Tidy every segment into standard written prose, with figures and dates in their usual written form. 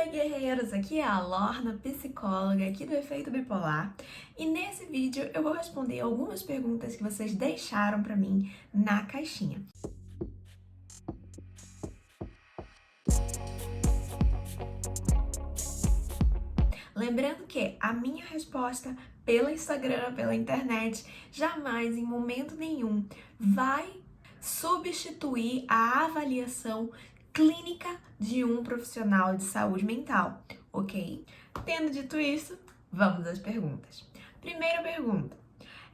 Oi, guerreiros! Aqui é a Lorna, psicóloga aqui do Efeito Bipolar, e nesse vídeo eu vou responder algumas perguntas que vocês deixaram pra mim na caixinha. Lembrando que a minha resposta pelo Instagram, pela internet, jamais, em momento nenhum, vai substituir a avaliação clínica de um profissional de saúde mental, ok? Tendo dito isso, vamos às perguntas. Primeira pergunta: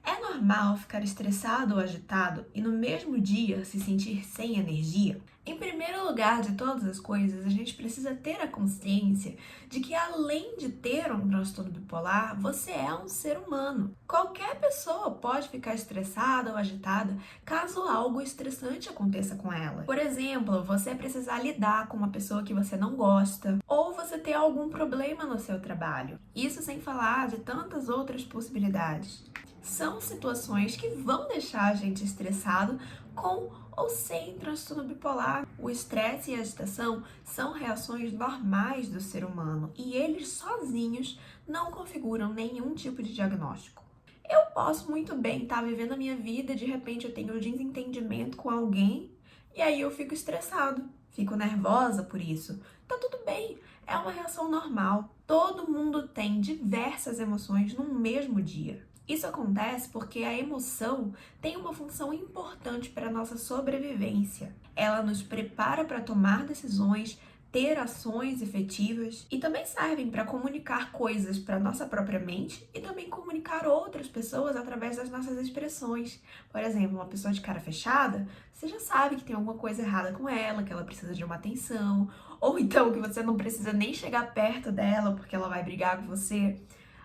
é normal ficar estressado ou agitado e no mesmo dia se sentir sem energia? Em primeiro lugar de todas as coisas, a gente precisa ter a consciência de que além de ter um transtorno bipolar, você é um ser humano. Qualquer pessoa pode ficar estressada ou agitada caso algo estressante aconteça com ela. Por exemplo, você precisar lidar com uma pessoa que você não gosta, ou você ter algum problema no seu trabalho. Isso sem falar de tantas outras possibilidades. São situações que vão deixar a gente estressado com ou sem transtorno bipolar. O estresse e a agitação são reações normais do ser humano e eles sozinhos não configuram nenhum tipo de diagnóstico. Eu posso muito bem estar vivendo a minha vida e de repente eu tenho um desentendimento com alguém e aí eu fico estressado, fico nervosa por isso. Tá tudo bem, é uma reação normal. Todo mundo tem diversas emoções no mesmo dia. Isso acontece porque a emoção tem uma função importante para a nossa sobrevivência. Ela nos prepara para tomar decisões, ter ações efetivas e também servem para comunicar coisas para nossa própria mente e também comunicar outras pessoas através das nossas expressões. Por exemplo, uma pessoa de cara fechada, você já sabe que tem alguma coisa errada com ela, que ela precisa de uma atenção, ou então que você não precisa nem chegar perto dela porque ela vai brigar com você.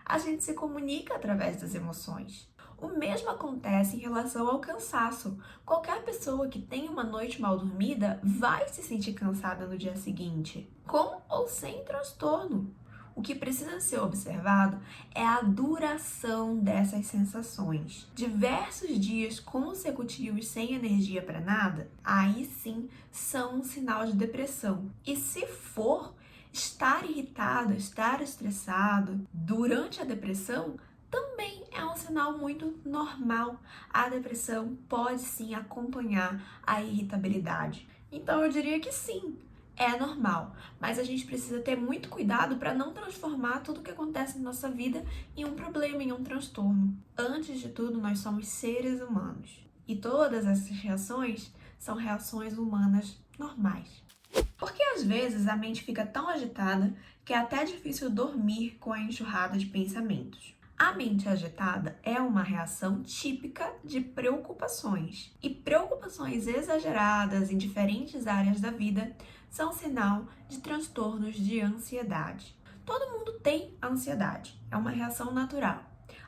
A gente se comunica através das emoções. O mesmo acontece em relação ao cansaço. Qualquer pessoa que tenha uma noite mal dormida vai se sentir cansada no dia seguinte, com ou sem transtorno. O que precisa ser observado é a duração dessas sensações. Diversos dias consecutivos sem energia para nada, aí sim são um sinal de depressão. E se for, estar irritado, estar estressado durante a depressão também é um sinal muito normal. A depressão pode sim acompanhar a irritabilidade. Então eu diria que sim, é normal, mas a gente precisa ter muito cuidado para não transformar tudo o que acontece na nossa vida em um problema, em um transtorno. Antes de tudo, nós somos seres humanos e todas essas reações são reações humanas normais. Porque às vezes a mente fica tão agitada que é até difícil dormir com a enxurrada de pensamentos. A mente agitada é uma reação típica de preocupações. E preocupações exageradas em diferentes áreas da vida são sinal de transtornos de ansiedade. Todo mundo tem ansiedade, é uma reação natural.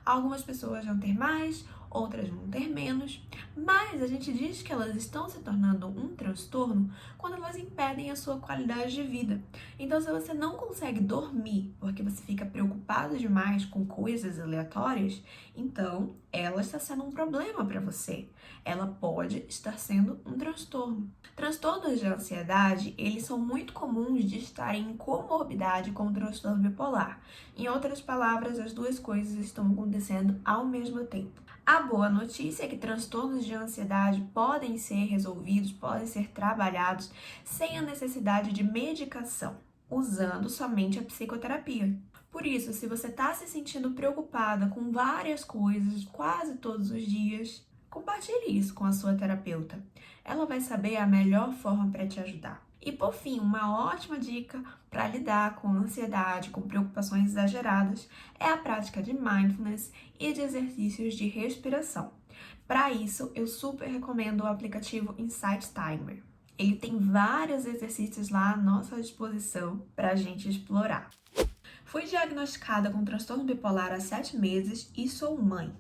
Algumas pessoas vão ter mais, outras vão ter menos, mas a gente diz que elas estão se tornando um transtorno quando elas impedem a sua qualidade de vida. Então, se você não consegue dormir porque você fica preocupado demais com coisas aleatórias, então ela está sendo um problema para você. Ela pode estar sendo um transtorno. Transtornos de ansiedade, eles são muito comuns de estarem em comorbidade com o transtorno bipolar. Em outras palavras, as duas coisas estão acontecendo ao mesmo tempo. A boa notícia é que transtornos de ansiedade podem ser resolvidos, podem ser trabalhados sem a necessidade de medicação, usando somente a psicoterapia. Por isso, se você está se sentindo preocupada com várias coisas quase todos os dias, compartilhe isso com a sua terapeuta. Ela vai saber a melhor forma para te ajudar. E por fim, uma ótima dica para lidar com ansiedade, com preocupações exageradas, é a prática de mindfulness e de exercícios de respiração. Para isso, eu super recomendo o aplicativo Insight Timer. Ele tem vários exercícios lá à nossa disposição para a gente explorar. Fui diagnosticada com transtorno bipolar há 7 meses e sou mãe.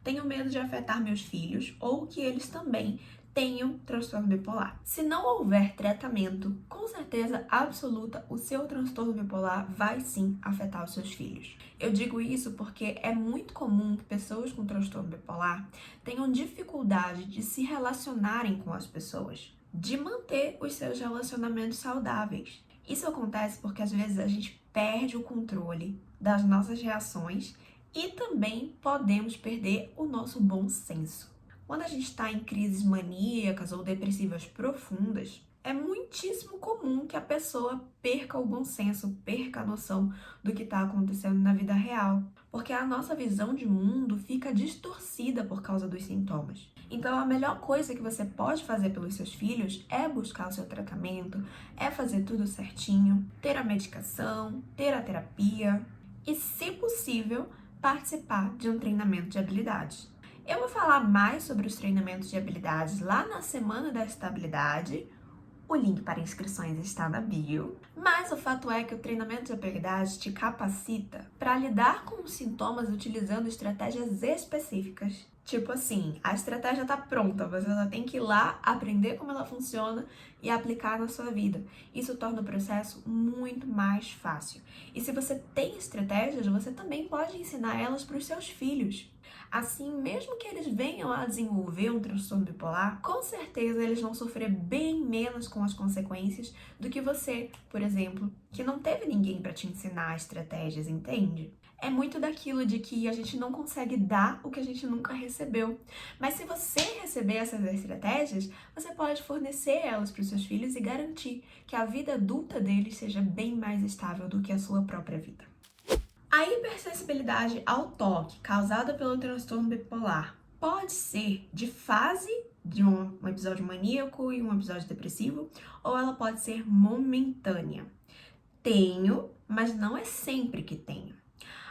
Tenho medo de afetar meus filhos ou que eles também tenham transtorno bipolar. Se não houver tratamento, com certeza absoluta, o seu transtorno bipolar vai sim afetar os seus filhos. Eu digo isso porque é muito comum que pessoas com transtorno bipolar tenham dificuldade de se relacionarem com as pessoas, de manter os seus relacionamentos saudáveis. Isso acontece porque às vezes a gente perde o controle das nossas reações e também podemos perder o nosso bom senso. Quando a gente está em crises maníacas ou depressivas profundas, é muitíssimo comum que a pessoa perca o bom senso, perca a noção do que está acontecendo na vida real, porque a nossa visão de mundo fica distorcida por causa dos sintomas. Então, a melhor coisa que você pode fazer pelos seus filhos é buscar o seu tratamento, é fazer tudo certinho, ter a medicação, ter a terapia e, se possível, participar de um treinamento de habilidades. Eu vou falar mais sobre os treinamentos de habilidades lá na Semana da Estabilidade. O link para inscrições está na bio. Mas o fato é que o treinamento de habilidades te capacita para lidar com os sintomas utilizando estratégias específicas. Tipo assim, a estratégia está pronta, você só tem que ir lá, aprender como ela funciona e aplicar na sua vida. Isso torna o processo muito mais fácil. E se você tem estratégias, você também pode ensinar elas para os seus filhos. Assim, mesmo que eles venham a desenvolver um transtorno bipolar, com certeza eles vão sofrer bem menos com as consequências do que você, por exemplo, que não teve ninguém para te ensinar estratégias, entende? É muito daquilo de que a gente não consegue dar o que a gente nunca recebeu. Mas se você receber essas estratégias, você pode fornecer elas para os seus filhos e garantir que a vida adulta deles seja bem mais estável do que a sua própria vida. A hipersensibilidade ao toque causada pelo transtorno bipolar pode ser de fase de um episódio maníaco e um episódio depressivo, ou ela pode ser momentânea. Tenho, mas não é sempre que tenho.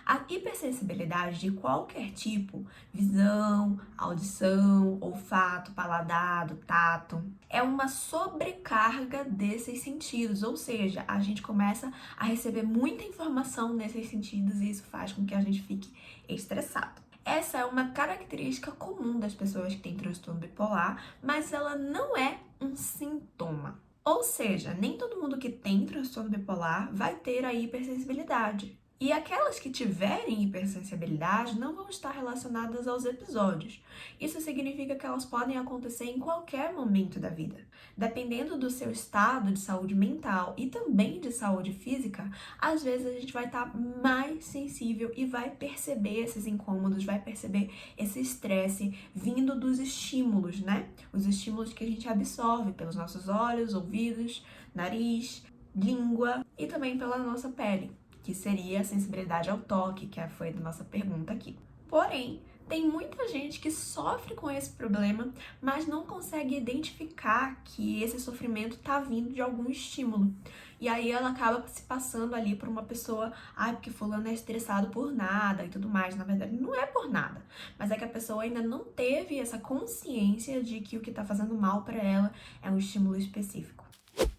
A hipersensibilidade de qualquer tipo, visão, audição, olfato, paladar, tato, é uma sobrecarga desses sentidos, ou seja, a gente começa a receber muita informação nesses sentidos e isso faz com que a gente fique estressado. Essa é uma característica comum das pessoas que têm transtorno bipolar, mas ela não é um sintoma. Ou seja, nem todo mundo que tem transtorno bipolar vai ter a hipersensibilidade. E aquelas que tiverem hipersensibilidade não vão estar relacionadas aos episódios. Isso significa que elas podem acontecer em qualquer momento da vida. Dependendo do seu estado de saúde mental e também de saúde física, às vezes a gente vai estar mais sensível e vai perceber esses incômodos, vai perceber esse estresse vindo dos estímulos, né? Os estímulos que a gente absorve pelos nossos olhos, ouvidos, nariz, língua e também pela nossa pele, que seria a sensibilidade ao toque, que foi a nossa pergunta aqui. Porém, tem muita gente que sofre com esse problema, mas não consegue identificar que esse sofrimento está vindo de algum estímulo. E aí ela acaba se passando ali por uma pessoa, porque fulano é estressado por nada e tudo mais. Na verdade, não é por nada, mas é que a pessoa ainda não teve essa consciência de que o que está fazendo mal para ela é um estímulo específico.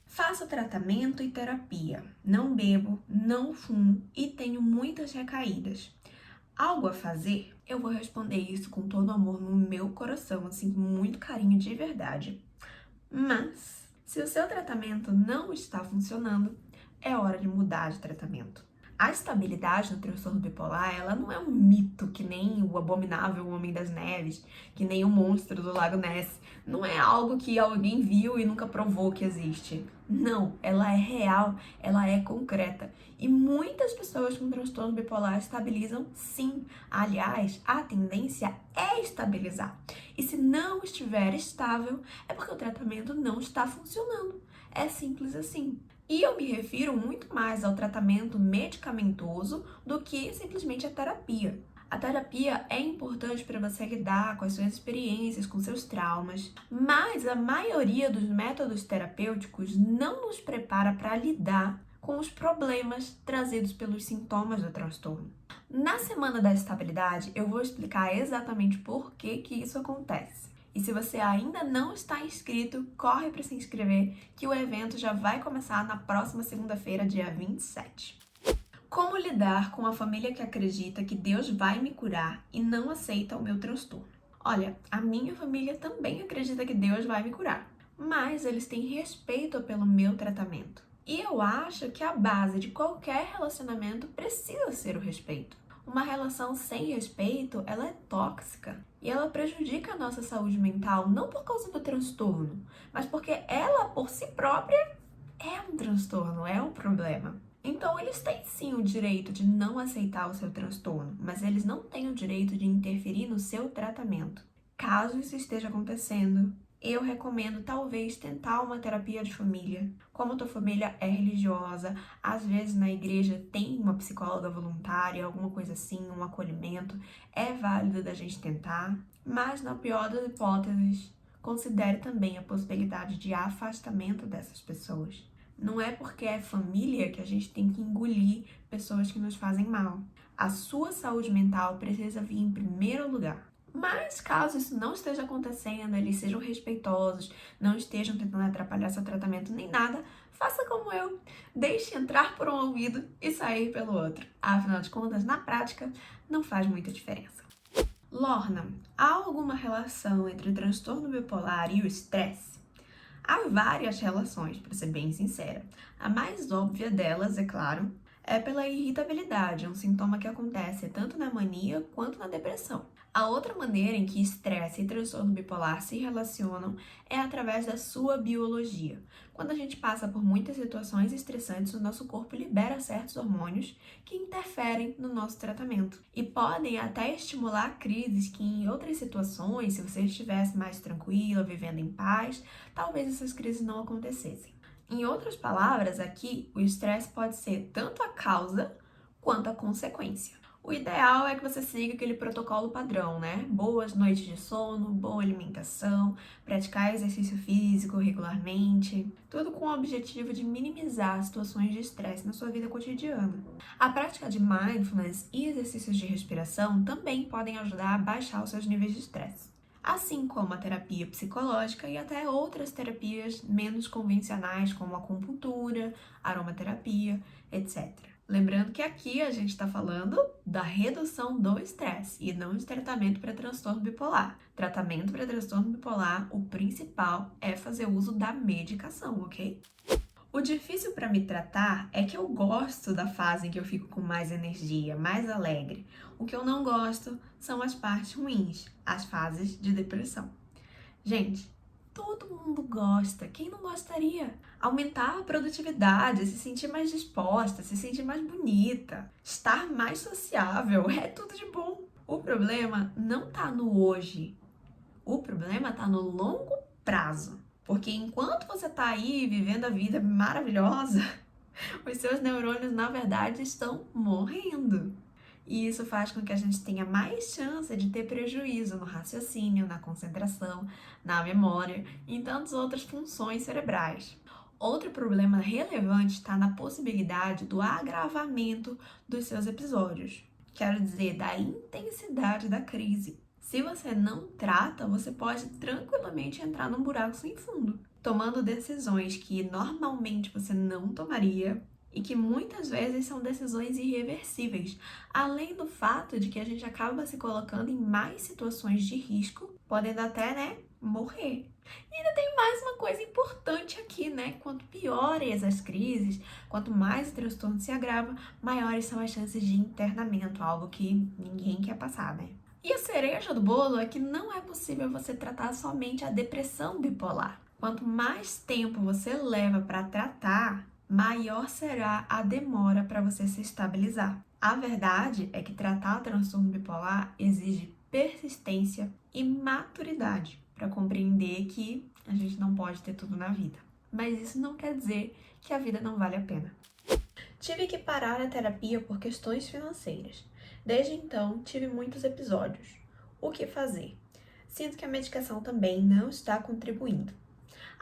Faço tratamento e terapia. Não bebo, não fumo e tenho muitas recaídas. Algo a fazer? Eu vou responder isso com todo amor no meu coração, assim, com muito carinho de verdade. Mas, se o seu tratamento não está funcionando, é hora de mudar de tratamento. A estabilidade no transtorno bipolar, ela não é um mito que nem o abominável Homem das Neves, que nem o monstro do Lago Ness. Não é algo que alguém viu e nunca provou que existe. Não, ela é real, ela é concreta. E muitas pessoas com transtorno bipolar estabilizam sim. Aliás, a tendência é estabilizar. E se não estiver estável, é porque o tratamento não está funcionando. É simples assim. E eu me refiro muito mais ao tratamento medicamentoso do que simplesmente a terapia. A terapia é importante para você lidar com as suas experiências, com seus traumas, mas a maioria dos métodos terapêuticos não nos prepara para lidar com os problemas trazidos pelos sintomas do transtorno. Na Semana da Estabilidade, eu vou explicar exatamente por que isso acontece. E se você ainda não está inscrito, corre para se inscrever, que o evento já vai começar na próxima segunda-feira, dia 27. Como lidar com a família que acredita que Deus vai me curar e não aceita o meu transtorno? Olha, a minha família também acredita que Deus vai me curar, mas eles têm respeito pelo meu tratamento. E eu acho que a base de qualquer relacionamento precisa ser o respeito. Uma relação sem respeito, ela é tóxica e ela prejudica a nossa saúde mental, não por causa do transtorno, mas porque ela, por si própria, é um transtorno, é um problema. Então, eles têm sim o direito de não aceitar o seu transtorno, mas eles não têm o direito de interferir no seu tratamento. Caso isso esteja acontecendo, eu recomendo talvez tentar uma terapia de família. Como a tua família é religiosa, às vezes na igreja tem uma psicóloga voluntária, alguma coisa assim, um acolhimento, é válido da gente tentar, mas na pior das hipóteses, considere também a possibilidade de afastamento dessas pessoas. Não é porque é família que a gente tem que engolir pessoas que nos fazem mal. A sua saúde mental precisa vir em primeiro lugar. Mas caso isso não esteja acontecendo, eles sejam respeitosos, não estejam tentando atrapalhar seu tratamento nem nada, faça como eu. Deixe entrar por um ouvido e sair pelo outro. Afinal de contas, na prática, não faz muita diferença. Lorna, há alguma relação entre o transtorno bipolar e o estresse? Há várias relações, para ser bem sincera. A mais óbvia delas, é claro, é pela irritabilidade, um sintoma que acontece tanto na mania quanto na depressão. A outra maneira em que estresse e transtorno bipolar se relacionam é através da sua biologia. Quando a gente passa por muitas situações estressantes, o nosso corpo libera certos hormônios que interferem no nosso tratamento e podem até estimular crises que em outras situações, se você estivesse mais tranquila, vivendo em paz, talvez essas crises não acontecessem. Em outras palavras, aqui o estresse pode ser tanto a causa quanto a consequência. O ideal é que você siga aquele protocolo padrão, né? Boas noites de sono, boa alimentação, praticar exercício físico regularmente, tudo com o objetivo de minimizar situações de estresse na sua vida cotidiana. A prática de mindfulness e exercícios de respiração também podem ajudar a baixar os seus níveis de estresse, assim como a terapia psicológica e até outras terapias menos convencionais, como a acupuntura, aromaterapia, etc. Lembrando que aqui a gente está falando da redução do estresse e não de tratamento para transtorno bipolar. Tratamento para transtorno bipolar, o principal é fazer uso da medicação, ok? O difícil para me tratar é que eu gosto da fase em que eu fico com mais energia, mais alegre. O que eu não gosto são as partes ruins, as fases de depressão. Gente, todo mundo gosta. Quem não gostaria? Aumentar a produtividade, se sentir mais disposta, se sentir mais bonita, estar mais sociável, é tudo de bom. O problema não tá no hoje. O problema tá no longo prazo. Porque enquanto você tá aí vivendo a vida maravilhosa, os seus neurônios, na verdade, estão morrendo. E isso faz com que a gente tenha mais chance de ter prejuízo no raciocínio, na concentração, na memória e em tantas outras funções cerebrais. Outro problema relevante está na possibilidade do agravamento dos seus episódios. Quero dizer, da intensidade da crise. Se você não trata, você pode tranquilamente entrar num buraco sem fundo, tomando decisões que normalmente você não tomaria e que muitas vezes são decisões irreversíveis, além do fato de que a gente acaba se colocando em mais situações de risco, podendo até, morrer. E ainda tem mais uma coisa importante aqui, Quanto piores as crises, quanto mais o transtorno se agrava, maiores são as chances de internamento, algo que ninguém quer passar, E a cereja do bolo é que não é possível você tratar somente a depressão bipolar. Quanto mais tempo você leva para tratar, maior será a demora para você se estabilizar. A verdade é que tratar o transtorno bipolar exige persistência e maturidade para compreender que a gente não pode ter tudo na vida. Mas isso não quer dizer que a vida não vale a pena. Tive que parar a terapia por questões financeiras. Desde então, tive muitos episódios. O que fazer? Sinto que a medicação também não está contribuindo.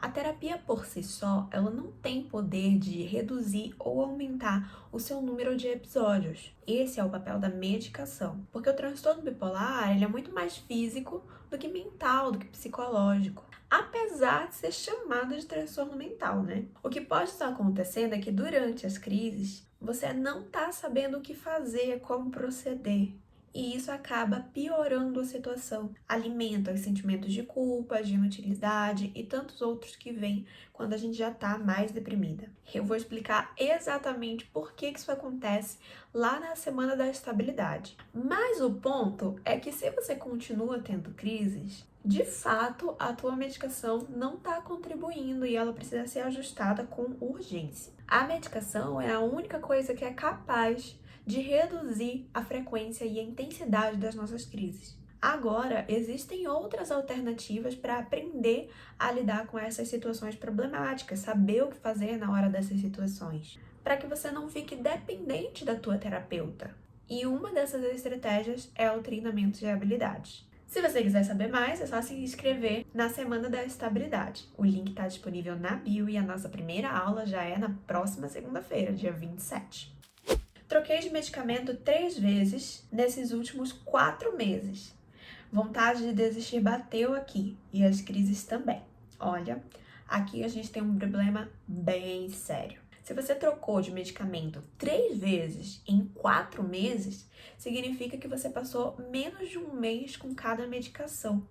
A terapia por si só, ela não tem poder de reduzir ou aumentar o seu número de episódios. Esse é o papel da medicação, porque o transtorno bipolar, ele é muito mais físico do que mental, do que psicológico. Apesar de ser chamado de transtorno mental, O que pode estar acontecendo é que durante as crises, você não está sabendo o que fazer, como proceder. E isso acaba piorando a situação, alimenta os sentimentos de culpa, de inutilidade e tantos outros que vêm quando a gente já está mais deprimida. Eu vou explicar exatamente por que isso acontece lá na semana da estabilidade. Mas o ponto é que se você continua tendo crises, de fato a tua medicação não está contribuindo e ela precisa ser ajustada com urgência. A medicação é a única coisa que é capaz de reduzir a frequência e a intensidade das nossas crises. Agora, existem outras alternativas para aprender a lidar com essas situações problemáticas, saber o que fazer na hora dessas situações, para que você não fique dependente da tua terapeuta. E uma dessas estratégias é o treinamento de habilidades. Se você quiser saber mais, é só se inscrever na Semana da Estabilidade. O link está disponível na bio e a nossa primeira aula já é na próxima segunda-feira, dia 27. Troquei de medicamento 3 vezes nesses últimos 4 meses. Vontade de desistir bateu aqui e as crises também. Olha, aqui a gente tem um problema bem sério. Se você trocou de medicamento 3 vezes em 4 meses, significa que você passou menos de um mês com cada medicação.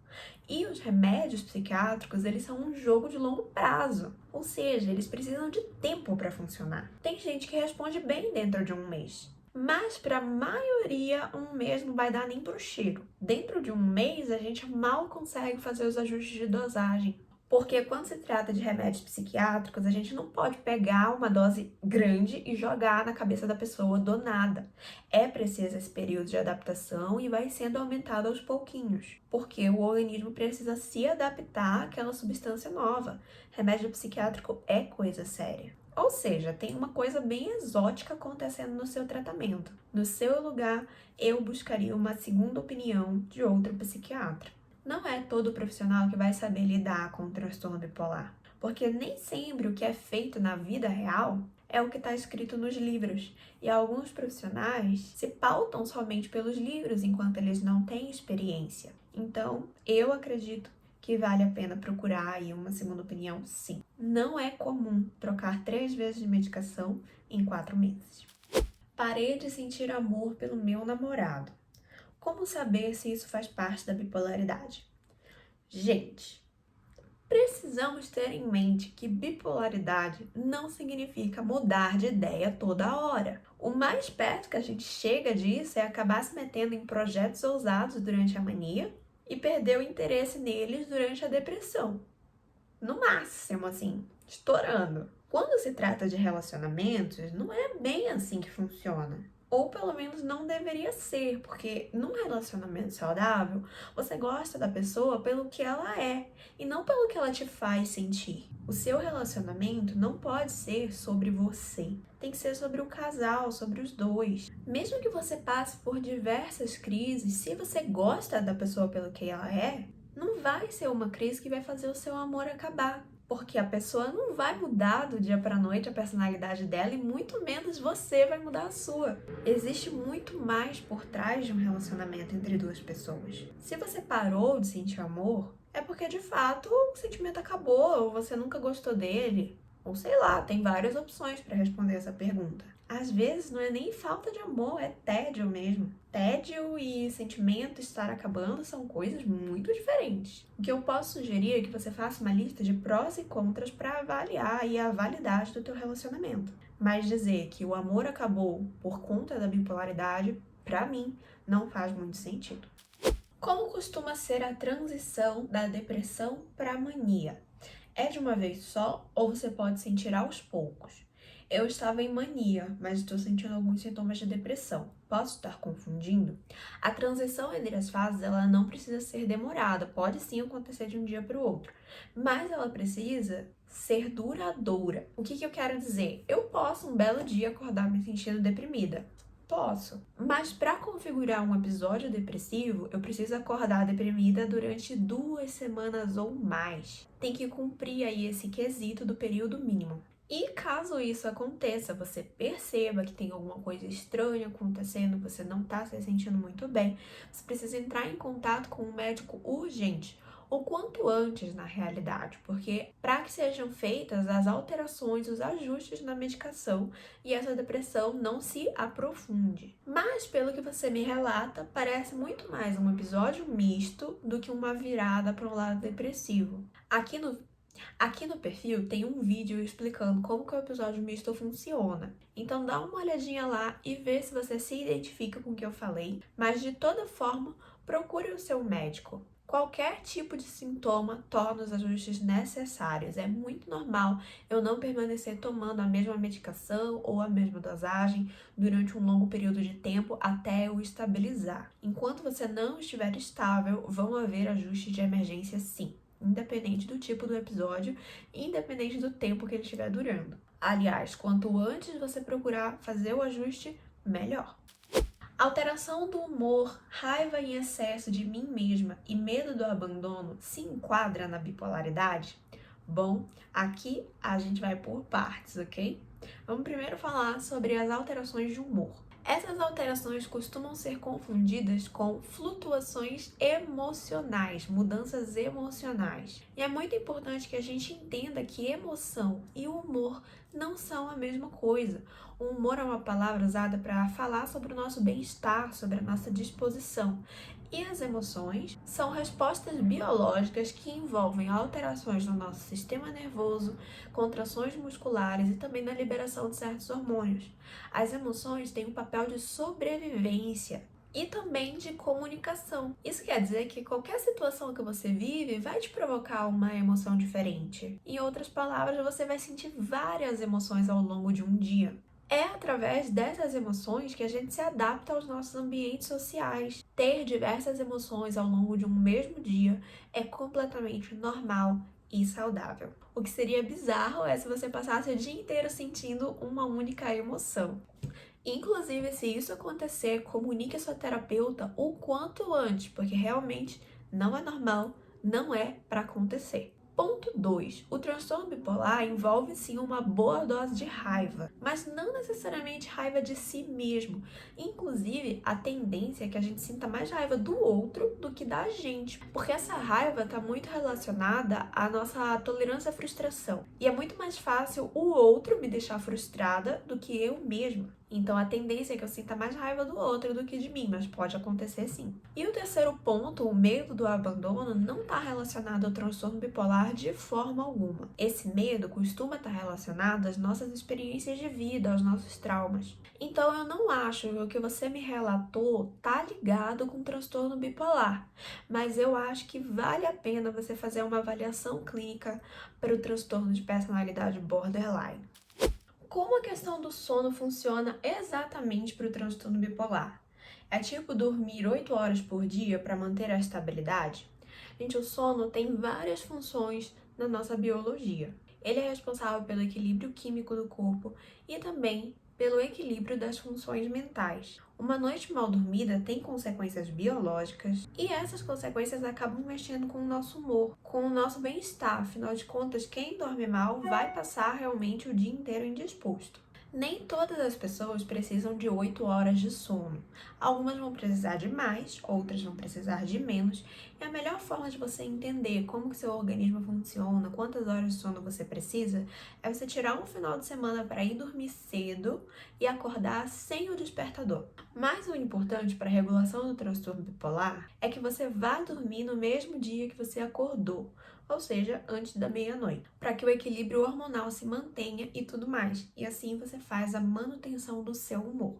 E os remédios psiquiátricos, eles são um jogo de longo prazo, ou seja, eles precisam de tempo para funcionar. Tem gente que responde bem dentro de um mês. Mas para a maioria, um mês não vai dar nem pro cheiro. Dentro de um mês, a gente mal consegue fazer os ajustes de dosagem. Porque quando se trata de remédios psiquiátricos, a gente não pode pegar uma dose grande e jogar na cabeça da pessoa do nada. É preciso esse período de adaptação e vai sendo aumentado aos pouquinhos. Porque o organismo precisa se adaptar àquela substância nova. Remédio psiquiátrico é coisa séria. Ou seja, tem uma coisa bem exótica acontecendo no seu tratamento. No seu lugar, eu buscaria uma segunda opinião de outro psiquiatra. Não é todo profissional que vai saber lidar com o transtorno bipolar, porque nem sempre o que é feito na vida real é o que está escrito nos livros, e alguns profissionais se pautam somente pelos livros enquanto eles não têm experiência. Então, eu acredito que vale a pena procurar aí uma segunda opinião, sim. Não é comum trocar 3 vezes de medicação em 4 meses. Parei de sentir amor pelo meu namorado. Como saber se isso faz parte da bipolaridade? Gente, precisamos ter em mente que bipolaridade não significa mudar de ideia toda hora. O mais perto que a gente chega disso é acabar se metendo em projetos ousados durante a mania e perder o interesse neles durante a depressão. No máximo, assim, estourando. Quando se trata de relacionamentos, não é bem assim que funciona. Ou pelo menos não deveria ser, porque num relacionamento saudável, você gosta da pessoa pelo que ela é e não pelo que ela te faz sentir. O seu relacionamento não pode ser sobre você, tem que ser sobre o casal, sobre os dois. Mesmo que você passe por diversas crises, se você gosta da pessoa pelo que ela é, não vai ser uma crise que vai fazer o seu amor acabar. Porque a pessoa não vai mudar do dia para a noite a personalidade dela e muito menos você vai mudar a sua. Existe muito mais por trás de um relacionamento entre duas pessoas. Se você parou de sentir amor, é porque de fato o sentimento acabou ou você nunca gostou dele. Ou sei lá, tem várias opções para responder essa pergunta. Às vezes não é nem falta de amor, é tédio mesmo. Tédio e sentimento estar acabando são coisas muito diferentes. O que eu posso sugerir é que você faça uma lista de prós e contras para avaliar aí a validade do teu relacionamento. Mas dizer que o amor acabou por conta da bipolaridade, para mim, não faz muito sentido. Como costuma ser a transição da depressão para a mania? É de uma vez só ou você pode sentir aos poucos? Eu estava em mania, mas estou sentindo alguns sintomas de depressão. Posso estar confundindo? A transição entre as fases, ela não precisa ser demorada, pode sim acontecer de um dia para o outro, mas ela precisa ser duradoura. O que eu quero dizer? Eu posso um belo dia acordar me sentindo deprimida. Posso. Mas para configurar um episódio depressivo, eu preciso acordar deprimida durante 2 semanas ou mais. Tem que cumprir aí esse quesito do período mínimo. E caso isso aconteça, você perceba que tem alguma coisa estranha acontecendo, você não está se sentindo muito bem, você precisa entrar em contato com um médico urgente, o quanto antes na realidade, porque para que sejam feitas as alterações, os ajustes na medicação e essa depressão não se aprofunde. Mas pelo que você me relata, parece muito mais um episódio misto do que uma virada para um lado depressivo. Aqui no perfil tem um vídeo explicando como que o episódio misto funciona. Então dá uma olhadinha lá e vê se você se identifica com o que eu falei, mas de toda forma, procure o seu médico. Qualquer tipo de sintoma torna os ajustes necessários. É muito normal eu não permanecer tomando a mesma medicação ou a mesma dosagem durante um longo período de tempo até eu estabilizar. Enquanto você não estiver estável, vão haver ajustes de emergência sim, independente do tipo do episódio, independente do tempo que ele estiver durando. Aliás, quanto antes você procurar fazer o ajuste, melhor. Alteração do humor, raiva em excesso de mim mesma e medo do abandono se enquadra na bipolaridade? Bom, aqui a gente vai por partes, ok? Vamos primeiro falar sobre as alterações de humor. Essas alterações costumam ser confundidas com flutuações emocionais, mudanças emocionais. E é muito importante que a gente entenda que emoção e humor não são a mesma coisa. O humor é uma palavra usada para falar sobre o nosso bem-estar, sobre a nossa disposição. E as emoções são respostas biológicas que envolvem alterações no nosso sistema nervoso, contrações musculares e também na liberação de certos hormônios. As emoções têm um papel de sobrevivência e também de comunicação. Isso quer dizer que qualquer situação que você vive vai te provocar uma emoção diferente. Em outras palavras, você vai sentir várias emoções ao longo de um dia. É através dessas emoções que a gente se adapta aos nossos ambientes sociais. Ter diversas emoções ao longo de um mesmo dia é completamente normal e saudável. O que seria bizarro é se você passasse o dia inteiro sentindo uma única emoção. Inclusive, se isso acontecer, comunique a sua terapeuta o quanto antes, porque realmente não é normal, não é para acontecer. Ponto 2. O transtorno bipolar envolve sim uma boa dose de raiva, mas não necessariamente raiva de si mesmo. Inclusive, a tendência é que a gente sinta mais raiva do outro do que da gente, porque essa raiva está muito relacionada à nossa tolerância à frustração. E é muito mais fácil o outro me deixar frustrada do que eu mesma. Então a tendência é que eu sinta mais raiva do outro do que de mim, mas pode acontecer sim. E o terceiro ponto, o medo do abandono, não está relacionado ao transtorno bipolar de forma alguma. Esse medo costuma estar relacionado às nossas experiências de vida, aos nossos traumas. Então eu não acho que o que você me relatou está ligado com o transtorno bipolar, mas eu acho que vale a pena você fazer uma avaliação clínica para o transtorno de personalidade borderline. Como a questão do sono funciona exatamente para o transtorno bipolar? É tipo dormir 8 horas por dia para manter a estabilidade? Gente, o sono tem várias funções na nossa biologia. Ele é responsável pelo equilíbrio químico do corpo e também pelo equilíbrio das funções mentais. Uma noite mal dormida tem consequências biológicas e essas consequências acabam mexendo com o nosso humor, com o nosso bem-estar. Afinal de contas, quem dorme mal vai passar realmente o dia inteiro indisposto. Nem todas as pessoas precisam de 8 horas de sono. Algumas vão precisar de mais, outras vão precisar de menos. E a melhor forma de você entender como que seu organismo funciona, quantas horas de sono você precisa, é você tirar um final de semana para ir dormir cedo e acordar sem o despertador. Mas o importante para a regulação do transtorno bipolar é que você vá dormir no mesmo dia que você acordou, ou seja, antes da meia-noite, para que o equilíbrio hormonal se mantenha e tudo mais. E assim você faz a manutenção do seu humor.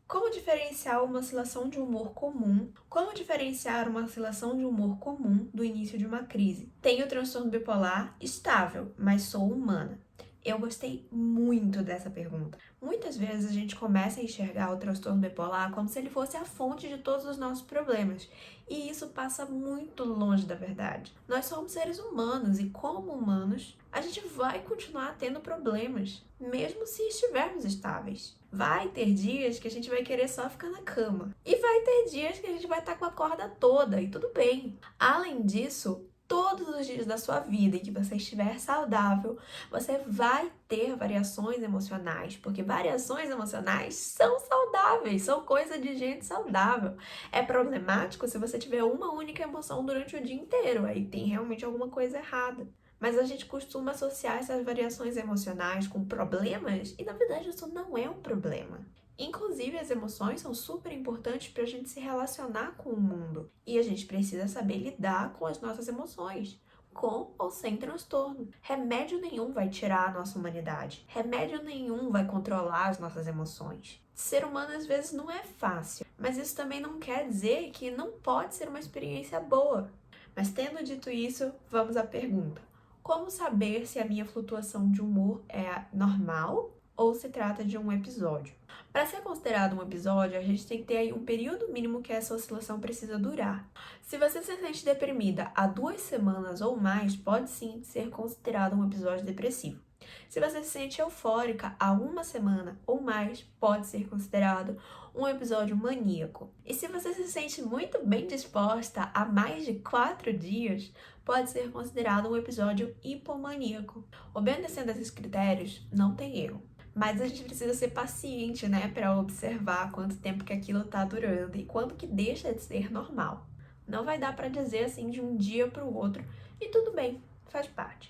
Como diferenciar uma oscilação de humor comum? Como diferenciar uma oscilação de humor comum do início de uma crise? Tenho transtorno bipolar estável, mas sou humana. Eu gostei muito dessa pergunta. Muitas vezes a gente começa a enxergar o transtorno bipolar como se ele fosse a fonte de todos os nossos problemas. E isso passa muito longe da verdade. Nós somos seres humanos e, como humanos, a gente vai continuar tendo problemas, mesmo se estivermos estáveis. Vai ter dias que a gente vai querer só ficar na cama. E vai ter dias que a gente vai estar com a corda toda, e tudo bem. Além disso, todos os dias da sua vida em que você estiver saudável, você vai ter variações emocionais, porque variações emocionais são saudáveis, são coisa de gente saudável. É problemático se você tiver uma única emoção durante o dia inteiro, aí tem realmente alguma coisa errada. Mas a gente costuma associar essas variações emocionais com problemas e, na verdade, isso não é um problema. Inclusive, as emoções são super importantes para a gente se relacionar com o mundo. E a gente precisa saber lidar com as nossas emoções, com ou sem transtorno. Remédio nenhum vai tirar a nossa humanidade. Remédio nenhum vai controlar as nossas emoções. Ser humano às vezes não é fácil, mas isso também não quer dizer que não pode ser uma experiência boa. Mas tendo dito isso, vamos à pergunta: como saber se a minha flutuação de humor é normal ou se trata de um episódio? Para ser considerado um episódio, a gente tem que ter aí um período mínimo que essa oscilação precisa durar. Se você se sente deprimida há 2 semanas ou mais, pode sim ser considerado um episódio depressivo. Se você se sente eufórica há 1 semana ou mais, pode ser considerado um episódio maníaco. E se você se sente muito bem disposta há mais de 4 dias, pode ser considerado um episódio hipomaníaco. Obedecendo esses critérios, não tem erro. Mas a gente precisa ser paciente, né, para observar quanto tempo que aquilo tá durando e quando que deixa de ser normal. Não vai dar para dizer assim de um dia para o outro e tudo bem, faz parte.